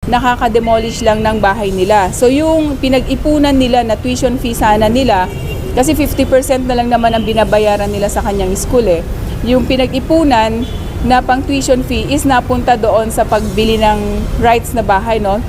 nakaka-demolish lang ng bahay nila. So yung pinag-ipunan nila na tuition fee sana nila, kasi 50% na lang naman ang binabayaran nila sa kanyang school eh. Yung pinag-ipunan na pang tuition fee is napunta doon sa pagbili ng rights na bahay, no?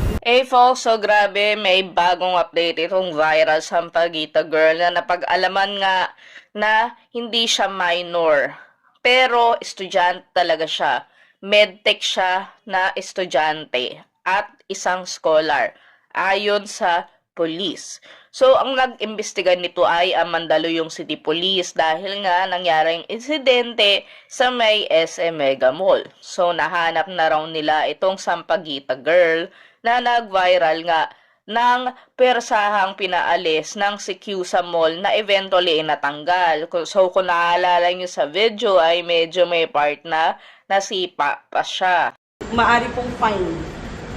Folks, so grabe, may bagong update itong viral Sampaguita girl na napag-alaman nga na hindi siya minor. Pero estudyante talaga siya. Medtech siya na estudyante at isang scholar ayon sa police. So, ang nag-imbestiga nito ay ang Mandaluyong City Police dahil nga nangyaring insidente sa may SM Mega Mall. So, nahanap na raw nila itong Sampaguita girl na nag-viral nga ng persahang pinaalis ng CQ sa mall na eventually natanggal. So, kung naaalala nyo sa video ay medyo may part na nasipa pa siya. Maari pong fine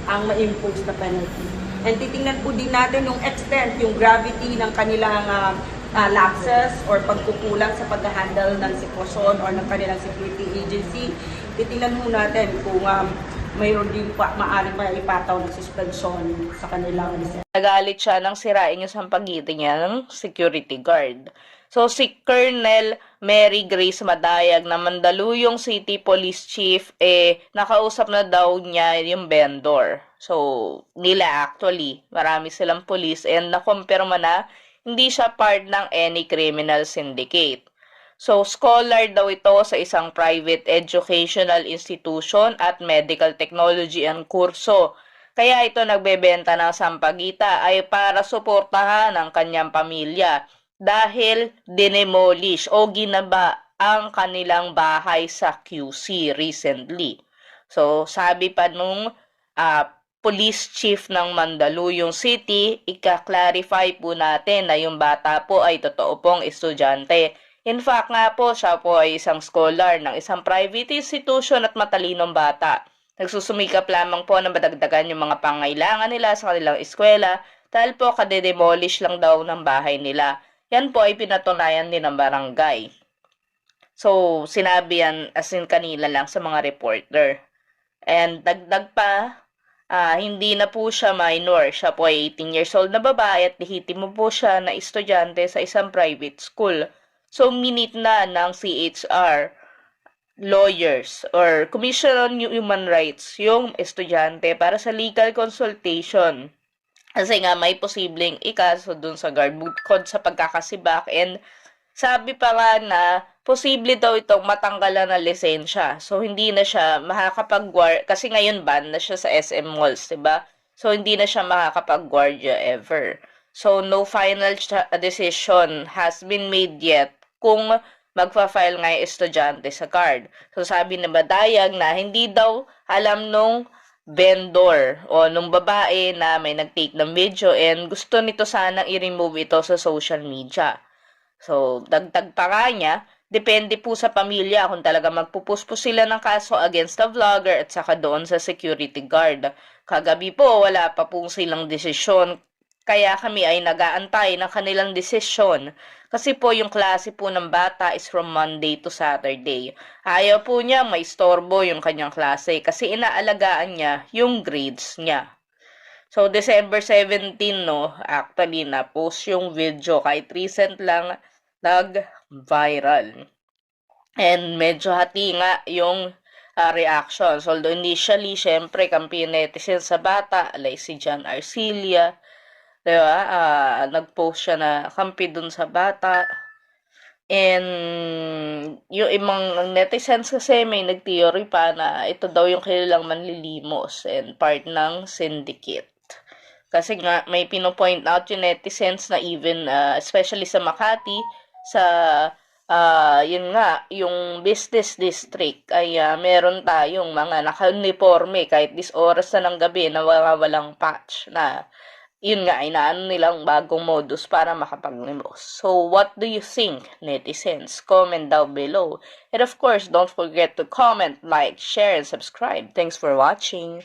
ang ma-impose na penalty. And titingnan po din natin yung extent, yung gravity ng kanilang lapses or pagkukulang sa pag-handle ng sitwasyon or ng kanilang security agency. Titingnan po natin kung mayroon din pa, maaaring pa ipataw ng suspension sa kanilang lisense. Nagalit siya nang sirain yung sampagitan niya ng security guard. So, si Colonel Mary Grace Madayag na Mandaluyong City Police Chief, nakausap na daw niya yung vendor. So, nila actually, marami silang police and nakumpirma na hindi siya part ng any criminal syndicate. So, scholar daw ito sa isang private educational institution at medical technology ang kurso. Kaya ito nagbebenta ng sampagita ay para suportahan ang kanyang pamilya dahil dinemolish o ginaba ang kanilang bahay sa QC recently. So, sabi pa nung police chief ng Mandaluyong City, ika-clarify po natin na yung bata po ay totoo pong estudyante. In fact nga po, siya po ay isang scholar ng isang private institution at matalinong bata. Nagsusumikap lamang po na madagdagan yung mga pangailangan nila sa kanilang eskwela dahil po kadedemolish lang daw ng bahay nila. Yan po ay pinatunayan din ng barangay. So, sinabi yan as in kanila lang sa mga reporter. And dagdag pa, hindi na po siya minor. Siya po ay 18 years old na babae at lehitimo po siya na estudyante sa isang private school. So, minit na ng CHR, lawyers, or Commission on Human Rights yung estudyante para sa legal consultation. Kasi nga may posibleng ikaso dun sa guard bukod sa pagkakasibak and sabi pa nga na posible daw itong matanggalan ng lisensya. So, hindi na siya makakapag-guard kasi ngayon ban na siya sa SM malls, diba? So, hindi na siya makakapag-guardia ever. So, no final decision has been made yet kung magpa-file nga yung estudyante sa card. So, sabi ni Madayag na hindi daw alam nung vendor o nung babae na may nag-take ng video and gusto nito sanang i-remove ito sa social media. So, dagdag pa nga niya, depende po sa pamilya kung talaga magpupuspos sila ng kaso against the vlogger at saka doon sa security guard. Kagabi po, wala pa po silang desisyon. Kaya kami ay nag-aantay ng kanilang desisyon. Kasi po yung klase po ng bata is from Monday to Saturday. Ayaw po niya may istorbo yung kanyang klase kasi inaalagaan niya yung grades niya. So, December 17, no, actually na-post yung video kahit recent lang nag-viral. And medyo hati nga yung reactions. Although initially, syempre, kampi netizen sa bata, like si John Arcilia, diba? Nag-post siya na kampi dun sa bata. And yung ibang netizens kasi may nag-theory pa na ito daw yung kanilang manlilimos and part ng syndicate. Kasi nga may pino-point out yung netizens na even, especially sa Makati, sa yun nga, yung business district ay meron tayong mga naka-uniforme kahit this oras na ng gabi na walang patch na yun nga, inaano nilang bagong modus para makapaglimos. So, what do you think, netizens? Comment down below. And of course, don't forget to comment, like, share, and subscribe. Thanks for watching.